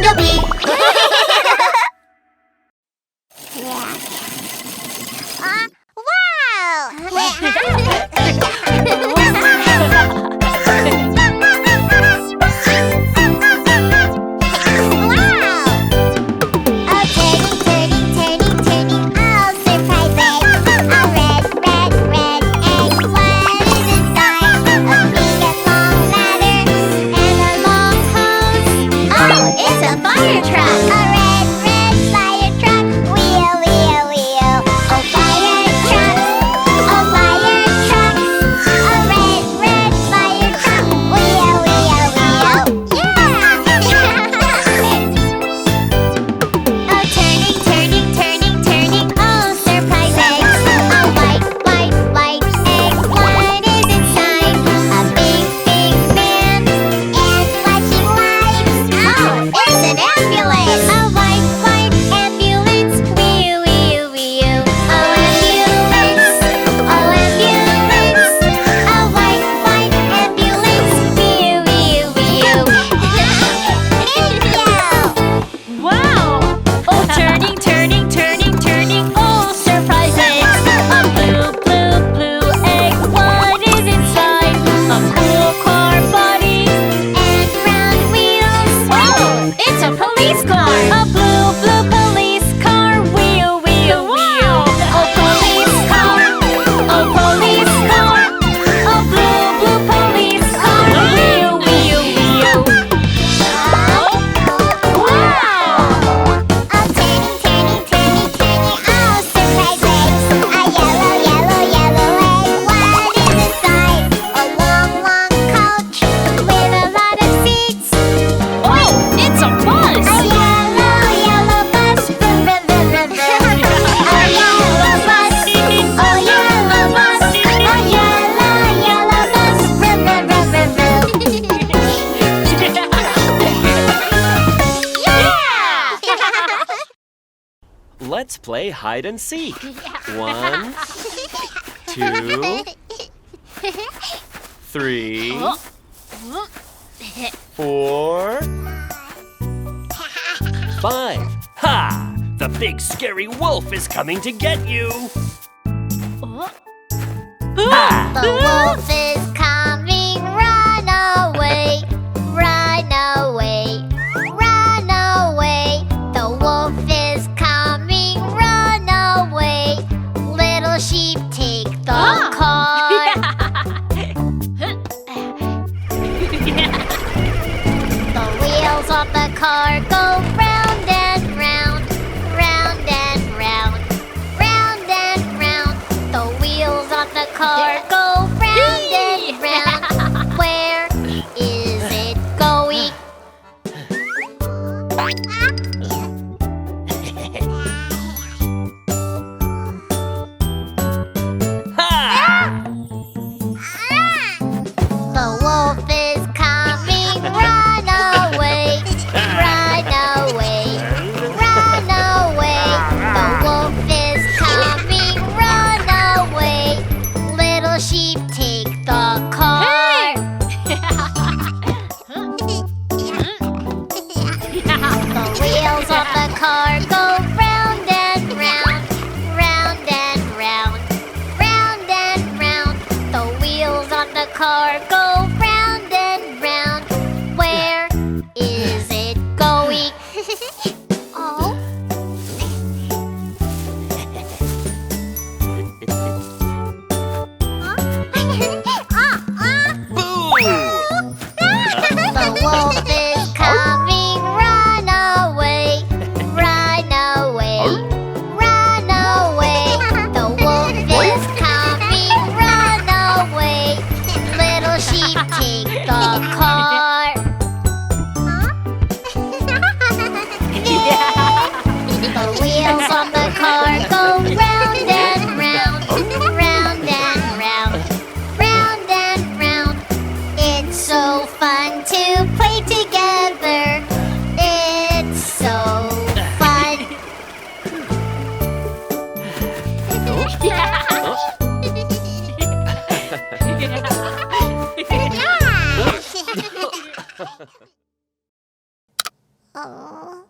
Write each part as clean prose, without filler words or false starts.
Pandobi. Let's play hide and seek. 1, 2, 3, 4, 5. Ha! The big scary wolf is coming to get you. Ha! The wolf is coming, run away, run away, run away. The wolf is coming, run away. Little sheep, take the car. The wheels of the car go round and round, round and round, round and round. The wheels of the car go round and round. Where is it going? The wolf is coming, run away, run away. Are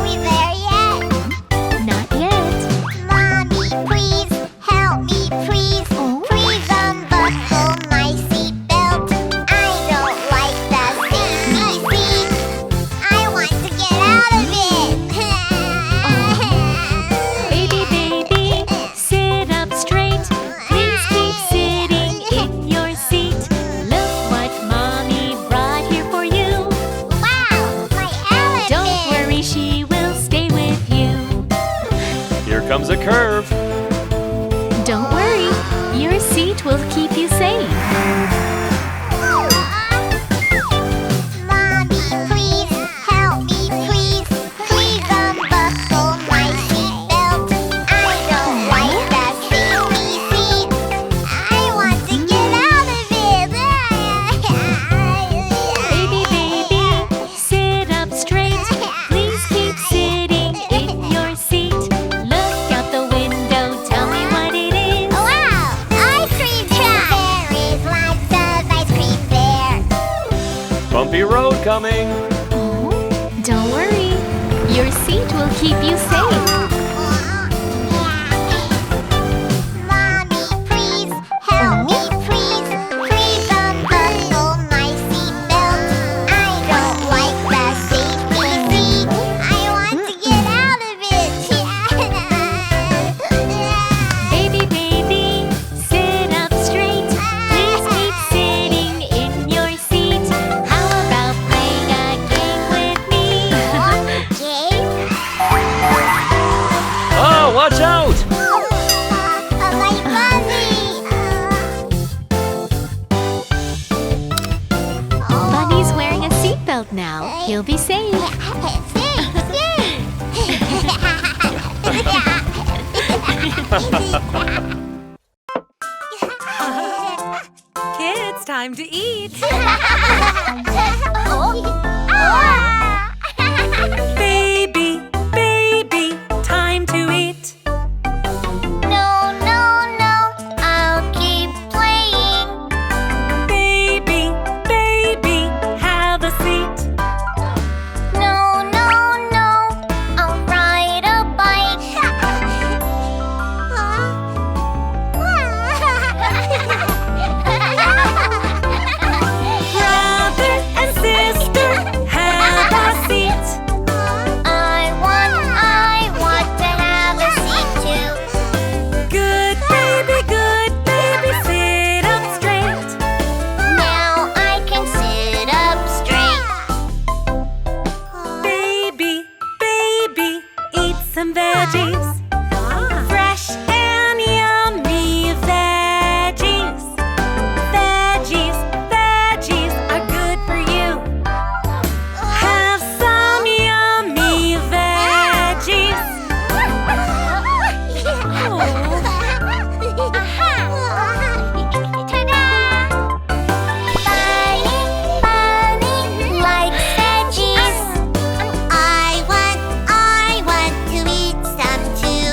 we there yet? Not yet. Mommy, please help me, please. Please unbuckle my seatbelt. I don't like the safety seat. I want to get out of it. Baby, sit up straight. Please keep sitting in your seat. Look what Mommy brought here for you. Wow, my elephant. Don't worry, she will stay with you. Here comes a curve. Don't worry, your seat will keep you safe. Mommy, please help me, please. Please unbuckle my seatbelt. I don't like the safety seat. I want to get out of Baby, sit up straight. Please keep sitting in your seat. Look out the window, tell me what it is. Wow, ice cream truck. There is lots of ice cream there. Bumpy road coming. Don't worry, your seat will keep you safe. Mommy, please help me, please. Please unbuckle my seatbelt. I don't like the safety seat. I want to get out of it. Baby, sit up straight. Please keep sitting in your seat. How about playing a game with me? Game? Oh, watch out! My bunny. Bunny's wearing a seatbelt now. He'll be safe. Kids, time to eat. Baby, time to eat. No, no, no, I'll keep playing. Baby, have a seat. No, no, no, I'll ride a bike. Brother and sister, have a seat. I want to have a seat too. Good baby, sit up straight. Now I can sit up straight. Baby, eat some veggies. Fresh and yummy veggies. Veggies are good for you. Have some yummy veggies. Bunny likes veggies. I want to eat some too.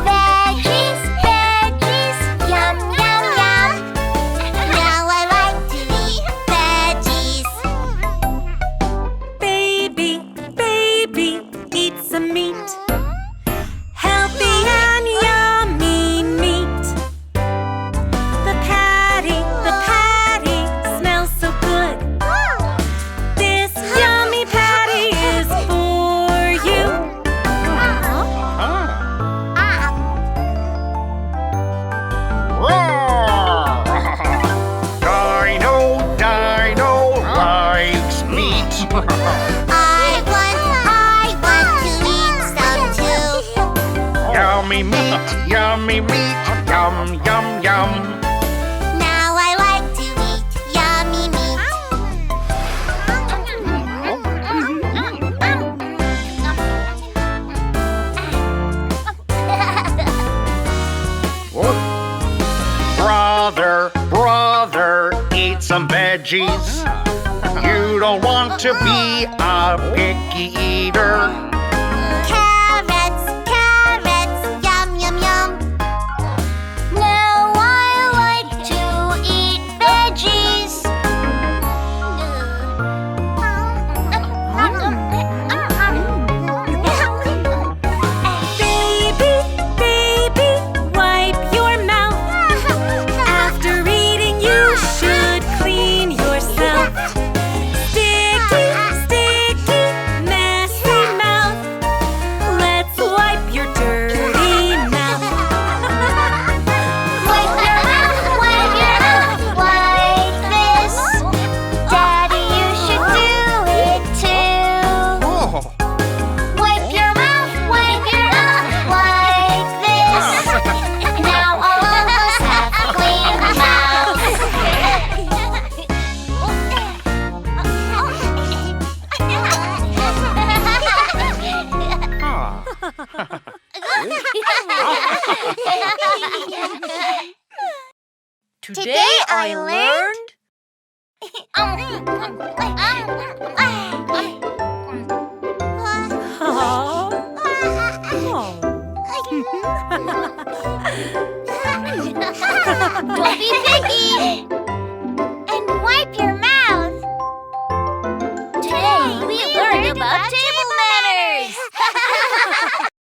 Veggies, yum, yum, yum. Now I like to eat veggies. Baby, eat some meat. Healthy and yummy meat. The patty smells so good. This yummy patty is for you. Dino likes meat. I want to eat some too. Yummy meat, yum, yum. Now I like to eat yummy meat. Brother, eat some veggies. You don't want to be a picky eater. Carrots, yum, yum, Today I learned Don't be picky.